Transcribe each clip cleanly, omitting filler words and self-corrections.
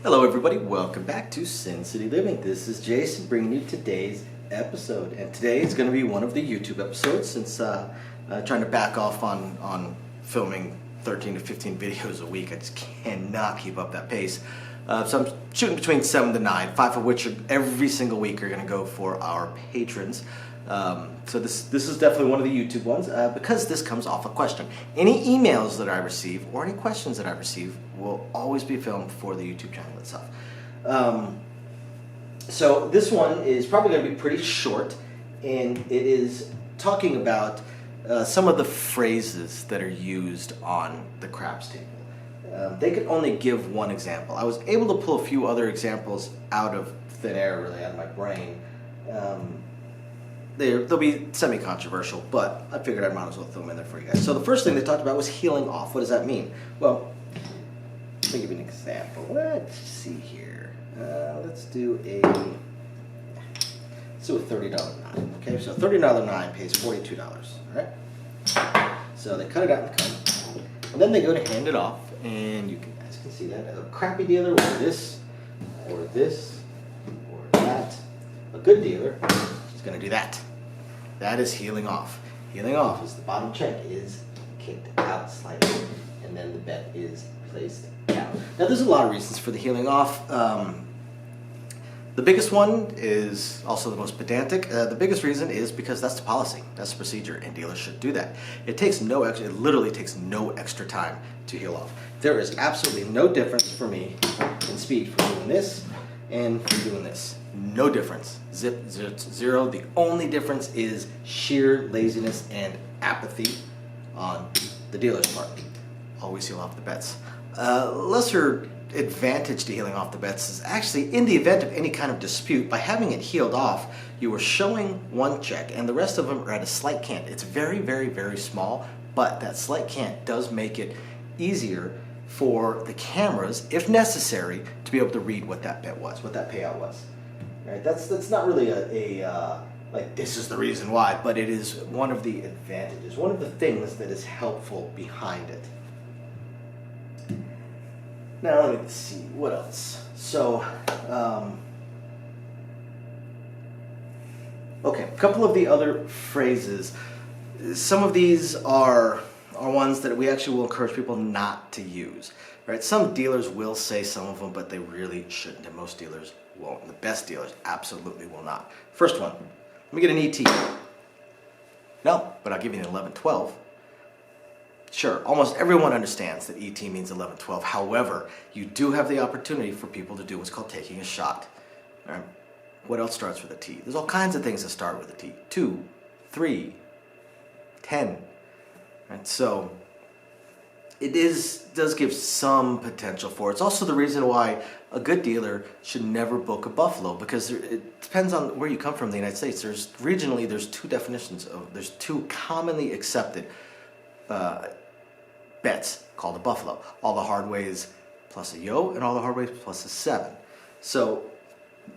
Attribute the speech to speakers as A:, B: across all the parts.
A: Hello everybody, welcome back to Sin City Living. This is Jason bringing you today's episode, and today is going to be one of the YouTube episodes since trying to back off on filming 13 to 15 videos a week. I just cannot keep up that pace. So I'm shooting between 7 to 9, 5 of which every single week are going to go for our patrons. So this is definitely one of the YouTube ones because this comes off a question. Any emails that I receive or any questions that I receive will always be filmed for the YouTube channel itself. So this one is probably going to be pretty short, and it is talking about some of the phrases that are used on the craps table. They could only give one example. I was able to pull a few other examples out of thin air, really, out of my brain. They'll be semi-controversial, but I figured I might as well throw them in there for you guys. So the first thing they talked about was healing off. What does that mean? Well, let me give you an example. Let's see here. Let's do a $30 nine. Okay, so $30 nine pays $42. All right. So they cut it out in the cut, and then they go to hand it off, and you guys can see that a crappy dealer will do this, or this, or that. A good dealer is going to do that. That is healing off. Healing off is the bottom check is kicked out slightly, and then the bet is placed down. Now, there's a lot of reasons for the healing off. The biggest one is also the most pedantic. The biggest reason is because that's the policy, that's the procedure, and dealers should do that. It literally takes no extra time to heal off. There is absolutely no difference for me in speed for doing this and for doing this. No difference. Zero. The only difference is sheer laziness and apathy on the dealer's part. Always heal off the bets. Lesser advantage to healing off the bets is actually in the event of any kind of dispute, by having it healed off, you are showing one check and the rest of them are at a slight cant. It's very, very, very small, but that slight cant does make it easier for the cameras, if necessary, to be able to read what that bet was, what that payout was. Right? That's not really like this is the reason why, but it is one of the advantages, one of the things that is helpful behind it. Now let me see, what else? So, okay, a couple of the other phrases. Some of these are ones that we actually will encourage people not to use. Right? Some dealers will say some of them, but they really shouldn't, and most dealers won't. The best dealers absolutely will not. First one, let me get an ET. No, but I'll give you an 11-12. Sure, almost everyone understands that ET means 11-12. However, you do have the opportunity for people to do what's called taking a shot. Right? What else starts with a T? There's all kinds of things that start with a T. 2, 3, 10. Right? So it does give some potential for it. It's also the reason why a good dealer should never book a buffalo, because it depends on where you come from in the United States. There's two definitions there's two commonly accepted bets called a buffalo. All the hard ways plus a yo, and all the hard ways plus a 7. So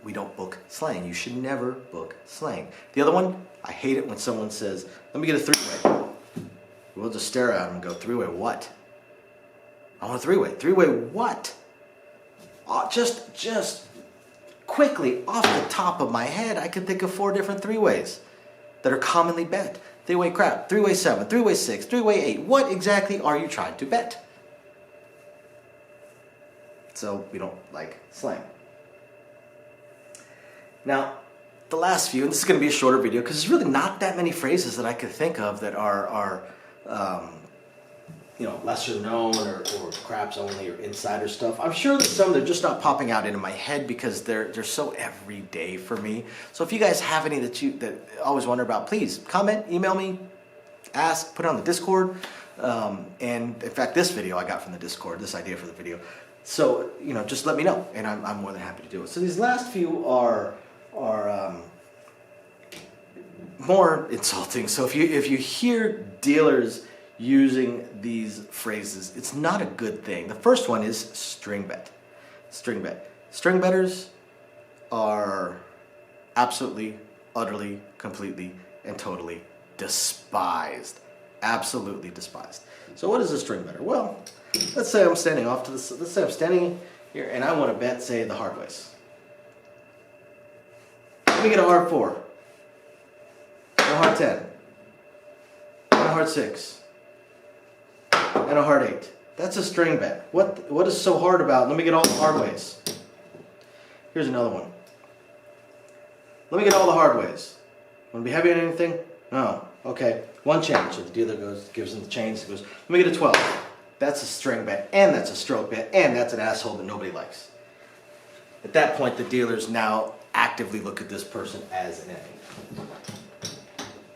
A: we don't book slaying. You should never book slaying. The other one, I hate it when someone says, let me get a 3-way. We'll just stare at them and go, 3-way what? I want a 3-way. 3-way what? Just quickly off the top of my head, I can think of 4 different 3-ways that are commonly bet. 3-way crap, 3-way 7, 3-way 6, 3-way 8. What exactly are you trying to bet? So we don't like slang. Now, the last few, and this is going to be a shorter video because there's really not that many phrases that I could think of that are lesser known or craps only or insider stuff. I'm sure that some they're just not popping out into my head because they're so everyday for me. So if you guys have any that always wonder about, please comment, email me, ask, put it on the Discord. And in fact, this video I got from the Discord, this idea for the video. So just let me know, and I'm more than happy to do it. So these last few are more insulting. So if you hear dealers using these phrases, it's not a good thing. The first one is string bet. String bet. String bettors are absolutely, utterly, completely, and totally despised. Absolutely despised. So what is a string better? Well, let's say I'm standing here, and I want to bet, say, the hard ways. Let me get a hard 4, and a hard 10, and a hard 6, and a hard 8. That's a string bet. What is so hard about? Let me get all the hard ways. Here's another one. Let me get all the hard ways. Want to be heavy on anything? No. Okay. One change. So the dealer gives him the change. He goes, let me get a 12. That's a string bet, and that's a stroke bet, and that's an asshole that nobody likes. At that point, the dealers now actively look at this person as an enemy.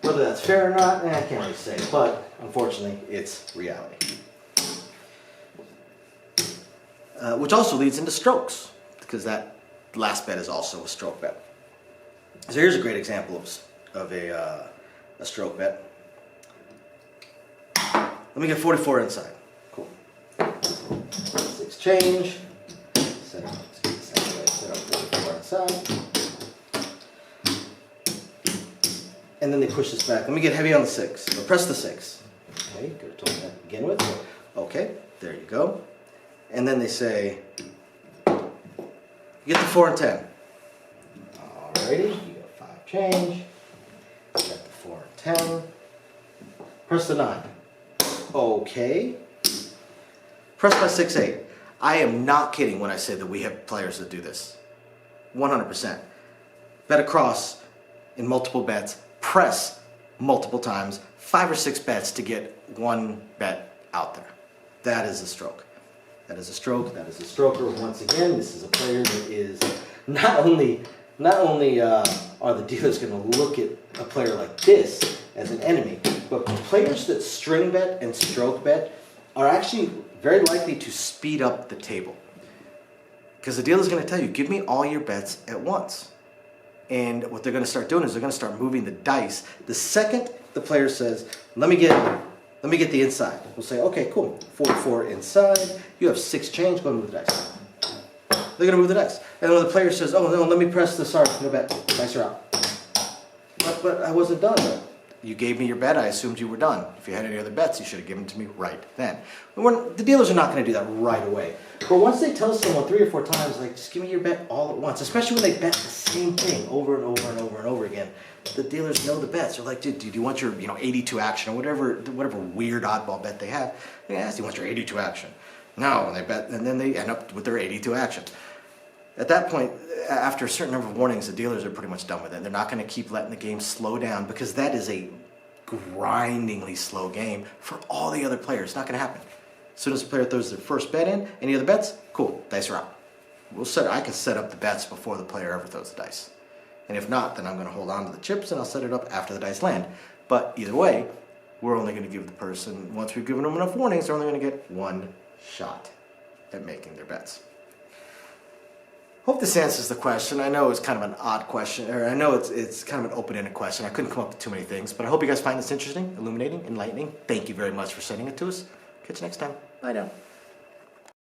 A: Whether that's fair or not, I can't really say, but unfortunately, it's reality. Which also leads into strokes, because that last bet is also a stroke bet. So here's a great example of a stroke bet. Let me get 44 inside. Cool. 6 change. Set up 44 inside. And then they push this back. Let me get heavy on the 6. So press the 6. Okay, could have told me that to begin with. Okay, there you go. And then they say, you get the 4 and 10. Alrighty, you got 5 change. You got the 4 and 10. Press the 9. Okay. Press my 6, 8. I am not kidding when I say that we have players that do this. 100%. Bet across in multiple bets. Press multiple times. 5 or 6 bets to get one bet out there. That is a stroke. That is a stroke. That is a stroker. Once again, this is a player that is not only are the dealers going to look at a player like this as an enemy, but players that string bet and stroke bet are actually very likely to speed up the table. Because the dealer is going to tell you, give me all your bets at once. And what they're going to start doing is they're going to start moving the dice. The second the player says, let me get the inside. We'll say, okay, cool. 44 inside. You have 6 change. Go and move the dice. They're going to move the dice. And when the player says, oh, no, let me press the, sorry, no bet. Dice are out. But I wasn't done. You gave me your bet. I assumed you were done. If you had any other bets, you should have given them to me right then. The dealers are not going to do that right away. But once they tell someone 3 or 4 times, like, just give me your bet all at once, especially when they bet the same thing over and over and over and over again, the dealers know the bets. They're like, dude, do you want your 82 action or whatever weird oddball bet they have? They ask, do you want your 82 action? No, and they bet, and then they end up with their 82 action. At that point, after a certain number of warnings, the dealers are pretty much done with it. They're not going to keep letting the game slow down because that is a grindingly slow game for all the other players. It's not going to happen. As soon as the player throws their first bet in, any other bets? Cool, dice are out. I can set up the bets before the player ever throws the dice. And if not, then I'm going to hold on to the chips and I'll set it up after the dice land. But either way, we're only going to give the person, once we've given them enough warnings, they're only going to get one shot at making their bets. Hope this answers the question. I know it's kind of an odd question, or I know it's kind of an open-ended question. I couldn't come up with too many things, but I hope you guys find this interesting, illuminating, enlightening. Thank you very much for sending it to us. Catch you next time. Bye now.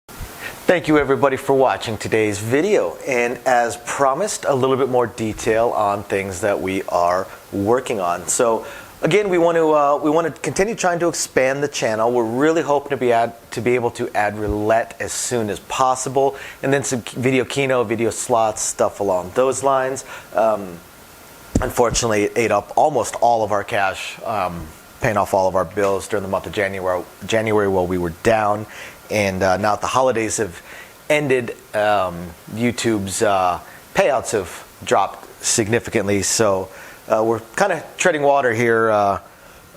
A: Thank you everybody for watching today's video, and as promised, a little bit more detail on things that we are working on. So again, we want to continue trying to expand the channel. We're really hoping to be able to add roulette as soon as possible, and then some video keno, video slots, stuff along those lines. Unfortunately, it ate up almost all of our cash, paying off all of our bills during the month of January while we were down. And now that the holidays have ended, YouTube's payouts have dropped significantly. So we're kind of treading water here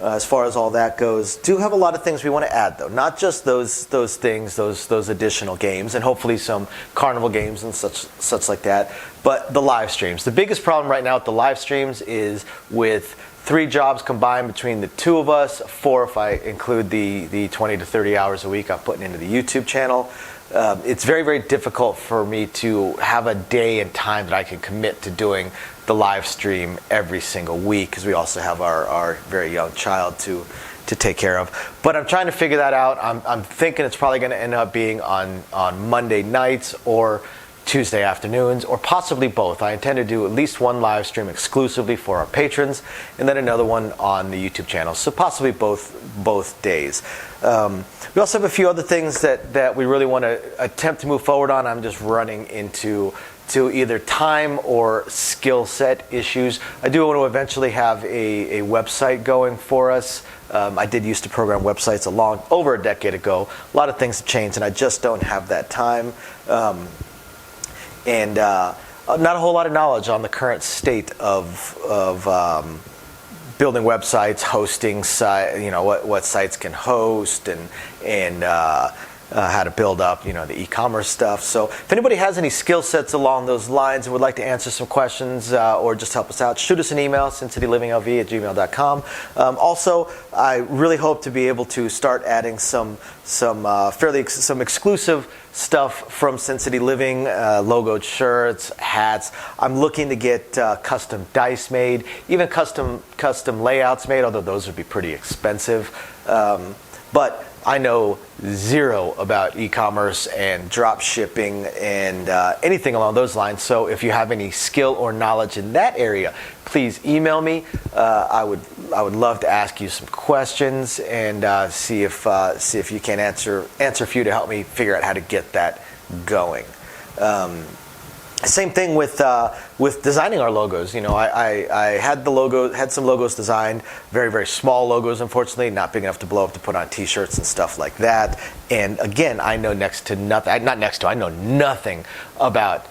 A: as far as all that goes. Do have a lot of things we want to add, though. Not just those things, those additional games, and hopefully some carnival games and such like that. But the live streams. The biggest problem right now with the live streams is with 3 jobs combined between the 2 of us, 4 if I include the 20 to 30 hours a week I'm putting into the YouTube channel. It's very, very difficult for me to have a day and time that I can commit to doing the live stream every single week, because we also have our very young child to take care of. But I'm trying to figure that out. I'm thinking it's probably going to end up being on Monday nights or
B: Tuesday afternoons, or possibly both. I intend to do at least one live stream exclusively for our patrons, and then another one on the YouTube channel. So possibly both days. We also have a few other things that we really want to attempt to move forward on. I'm just running into either time or skill set issues. I do want to eventually have a website going for us. I did used to program websites over a decade ago. A lot of things have changed, and I just don't have that time. And not a whole lot of knowledge on the current state of building websites, hosting what sites can host, and how to build up the e-commerce stuff. So if anybody has any skill sets along those lines and would like to answer some questions or just help us out, shoot us an email, sincitylivingLV@gmail.com. Also, I really hope to be able to start adding some exclusive stuff from Sin City Living, logoed shirts, hats. I'm looking to get custom dice made, even custom layouts made, although those would be pretty expensive. But I know zero about e-commerce and drop shipping and anything along those lines. So if you have any skill or knowledge in that area, please email me. I would love to ask you some questions and see if you can answer a few to help me figure out how to get that going. Same thing with designing our logos. I had some logos designed, very, very small logos, unfortunately, not big enough to blow up to put on t-shirts and stuff like that. And again, I know I know nothing about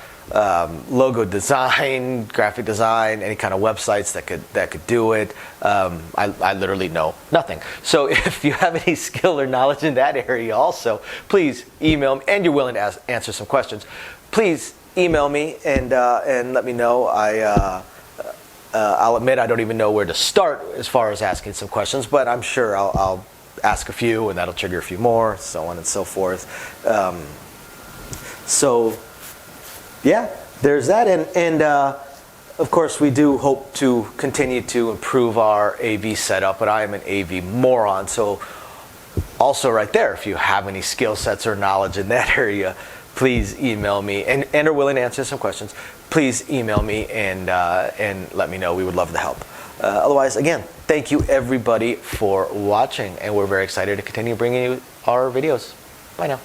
B: logo design, graphic design, any kind of websites that could do it. I literally know nothing. So if you have any skill or knowledge in that area also, please email me, and you're willing to answer some questions, please email me and let me know. I'll admit I don't even know where to start as far as asking some questions, but I'm sure I'll ask a few, and that'll trigger a few more, so on and so forth. So yeah, there's that, and of course we do hope to continue to improve our AV setup, but I am an AV moron, so also right there, if you have any skill sets or knowledge in that area, please email me, and are willing to answer some questions. Please email me and let me know. We would love to help. Otherwise, again, thank you everybody for watching, and we're very excited to continue bringing you our videos. Bye now.